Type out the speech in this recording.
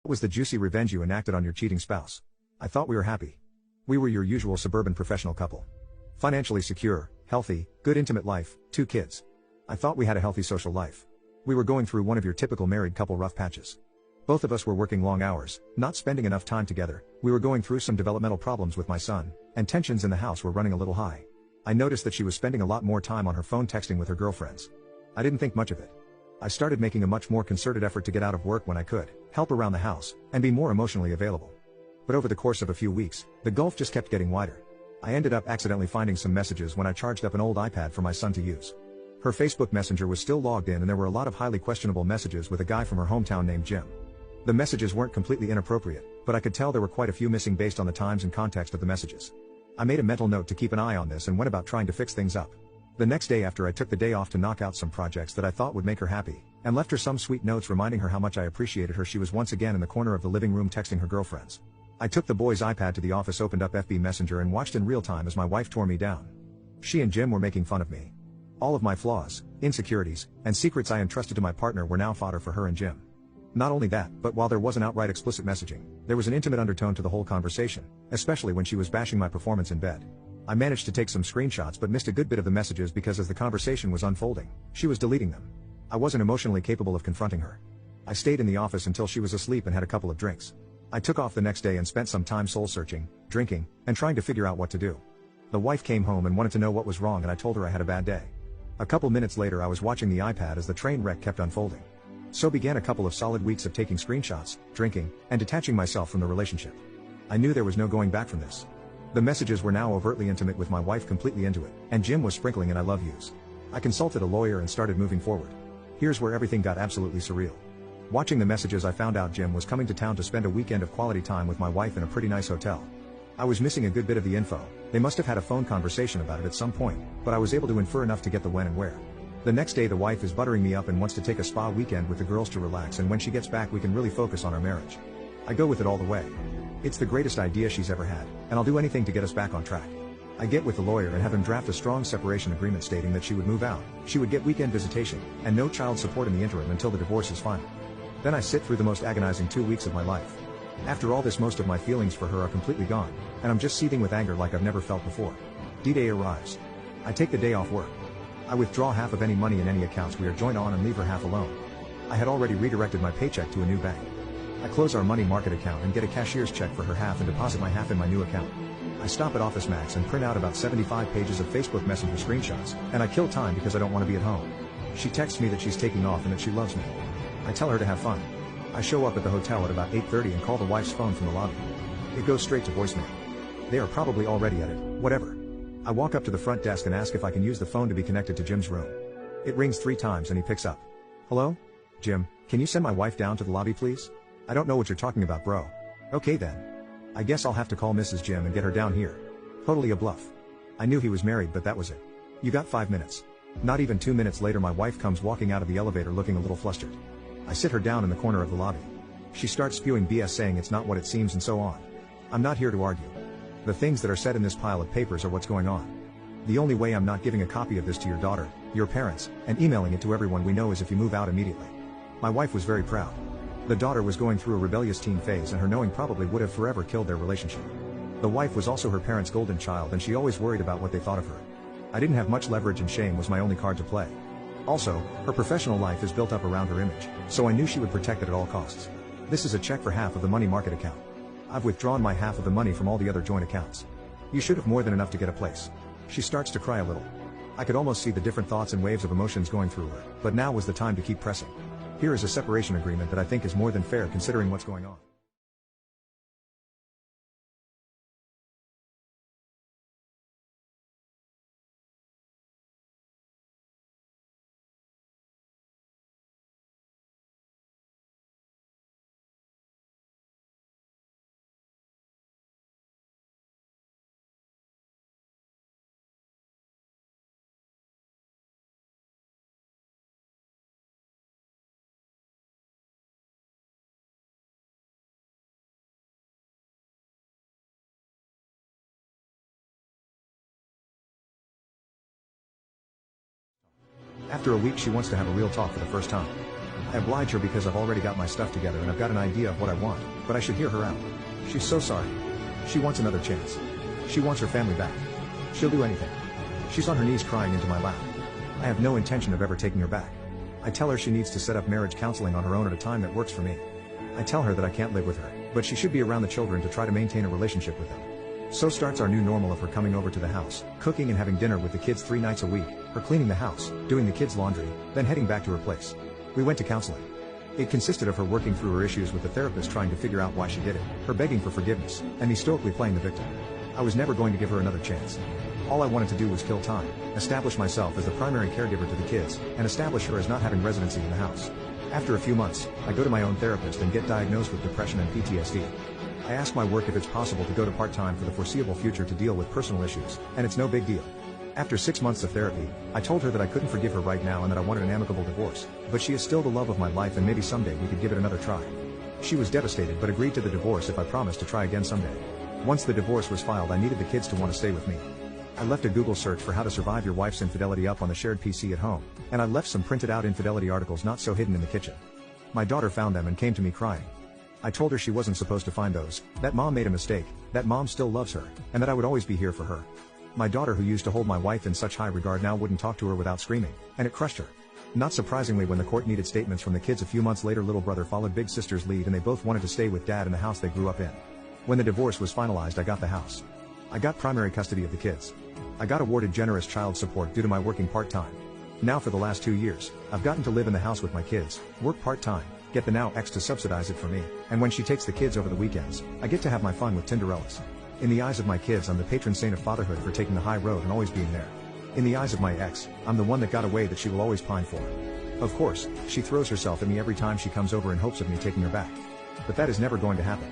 Was the juicy revenge you enacted on your cheating spouse? I thought we were happy. We were your usual suburban professional couple. Financially secure, healthy, good intimate life, 2 kids. I thought we had a healthy social life. We were going through one of your typical married couple rough patches. Both of us were working long hours, not spending enough time together, we were going through some developmental problems with my son, and tensions in the house were running a little high. I noticed that she was spending a lot more time on her phone texting with her girlfriends. I didn't think much of it. I started making a much more concerted effort to get out of work when I could, help around the house, and be more emotionally available. But over the course of a few weeks, the gulf just kept getting wider. I ended up accidentally finding some messages when I charged up an old iPad for my son to use. Her Facebook Messenger was still logged in and there were a lot of highly questionable messages with a guy from her hometown named Jim. The messages weren't completely inappropriate, but I could tell there were quite a few missing based on the times and context of the messages. I made a mental note to keep an eye on this and went about trying to fix things up. The next day after I took the day off to knock out some projects that I thought would make her happy, and left her some sweet notes reminding her how much I appreciated her, she was once again in the corner of the living room texting her girlfriends. I took the boy's iPad to the office, opened up FB Messenger and watched in real time as my wife tore me down. She and Jim were making fun of me. All of my flaws, insecurities, and secrets I entrusted to my partner were now fodder for her and Jim. Not only that, but while there wasn't outright explicit messaging, there was an intimate undertone to the whole conversation, especially when she was bashing my performance in bed. I managed to take some screenshots but missed a good bit of the messages because as the conversation was unfolding, she was deleting them. I wasn't emotionally capable of confronting her. I stayed in the office until she was asleep and had a couple of drinks. I took off the next day and spent some time soul-searching, drinking, and trying to figure out what to do. The wife came home and wanted to know what was wrong and I told her I had a bad day. A couple minutes later I was watching the iPad as the train wreck kept unfolding. So began a couple of solid weeks of taking screenshots, drinking, and detaching myself from the relationship. I knew there was no going back from this. The messages were now overtly intimate with my wife completely into it, and Jim was sprinkling in I love yous. I consulted a lawyer and started moving forward. Here's where everything got absolutely surreal. Watching the messages I found out Jim was coming to town to spend a weekend of quality time with my wife in a pretty nice hotel. I was missing a good bit of the info. They must have had a phone conversation about it at some point, but I was able to infer enough to get the when and where. The next day the wife is buttering me up and wants to take a spa weekend with the girls to relax, and when she gets back we can really focus on our marriage. I go with it all the way. It's the greatest idea she's ever had, and I'll do anything to get us back on track. I get with the lawyer and have him draft a strong separation agreement stating that she would move out, she would get weekend visitation, and no child support in the interim until the divorce is final. Then I sit through the most agonizing 2 weeks of my life. After all this, most of my feelings for her are completely gone, and I'm just seething with anger like I've never felt before. D-Day arrives. I take the day off work. I withdraw half of any money in any accounts we are joint on and leave her half alone. I had already redirected my paycheck to a new bank. I close our money market account and get a cashier's check for her half and deposit my half in my new account. I stop at Office Max and print out about 75 pages of Facebook Messenger screenshots, and I kill time because I don't want to be at home. She texts me that she's taking off and that she loves me. I tell her to have fun. I show up at the hotel at about 8:30 and call the wife's phone from the lobby. It goes straight to voicemail. They are probably already at it, whatever. I walk up to the front desk and ask if I can use the phone to be connected to Jim's room. It rings 3 times and he picks up. Hello? Jim, can you send my wife down to the lobby please? I don't know what you're talking about, bro. Okay then. I guess I'll have to call Mrs. Jim and get her down here. Totally a bluff. I knew he was married, but that was it. You got 5 minutes. Not even 2 minutes later my wife comes walking out of the elevator looking a little flustered. I sit her down in the corner of the lobby. She starts spewing BS saying it's not what it seems and so on. I'm not here to argue. The things that are said in this pile of papers are what's going on. The only way I'm not giving a copy of this to your daughter, your parents, and emailing it to everyone we know is if you move out immediately. My wife was very proud. The daughter was going through a rebellious teen phase and her knowing probably would have forever killed their relationship. The wife was also her parents' golden child and she always worried about what they thought of her. I didn't have much leverage and shame was my only card to play. Also, her professional life is built up around her image, so I knew she would protect it at all costs. This is a check for half of the money market account. I've withdrawn my half of the money from all the other joint accounts. You should have more than enough to get a place. She starts to cry a little. I could almost see the different thoughts and waves of emotions going through her, but now was the time to keep pressing. Here is a separation agreement that I think is more than fair considering what's going on. After a week she wants to have a real talk for the first time. I oblige her because I've already got my stuff together and I've got an idea of what I want, but I should hear her out. She's so sorry. She wants another chance. She wants her family back. She'll do anything. She's on her knees crying into my lap. I have no intention of ever taking her back. I tell her she needs to set up marriage counseling on her own at a time that works for me. I tell her that I can't live with her, but she should be around the children to try to maintain a relationship with them. So starts our new normal of her coming over to the house, cooking and having dinner with the kids 3 nights a week, her cleaning the house, doing the kids' laundry, then heading back to her place. We went to counseling. It consisted of her working through her issues with the therapist, trying to figure out why she did it, her begging for forgiveness, and me stoically playing the victim. I was never going to give her another chance. All I wanted to do was kill time, establish myself as the primary caregiver to the kids, and establish her as not having residency in the house. After a few months, I go to my own therapist and get diagnosed with depression and PTSD. I ask my work if it's possible to go to part-time for the foreseeable future to deal with personal issues, and it's no big deal. After 6 months of therapy, I told her that I couldn't forgive her right now and that I wanted an amicable divorce, but she is still the love of my life and maybe someday we could give it another try. She was devastated but agreed to the divorce if I promised to try again someday. Once the divorce was filed, I needed the kids to want to stay with me. I left a Google search for how to survive your wife's infidelity up on the shared PC at home, and I left some printed out infidelity articles not so hidden in the kitchen. My daughter found them and came to me crying. I told her she wasn't supposed to find those, that mom made a mistake, that mom still loves her, and that I would always be here for her. My daughter, who used to hold my wife in such high regard, now wouldn't talk to her without screaming, and it crushed her. Not surprisingly, when the court needed statements from the kids a few months later, little brother followed big sister's lead and they both wanted to stay with dad in the house they grew up in. When the divorce was finalized, I got the house. I got primary custody of the kids. I got awarded generous child support due to my working part-time. Now for the last 2 years, I've gotten to live in the house with my kids, work part-time, get the now ex to subsidize it for me, and when she takes the kids over the weekends, I get to have my fun with Tinderellas. In the eyes of my kids, I'm the patron saint of fatherhood for taking the high road and always being there. In the eyes of my ex, I'm the one that got away that she will always pine for. Of course, she throws herself at me every time she comes over in hopes of me taking her back. But that is never going to happen.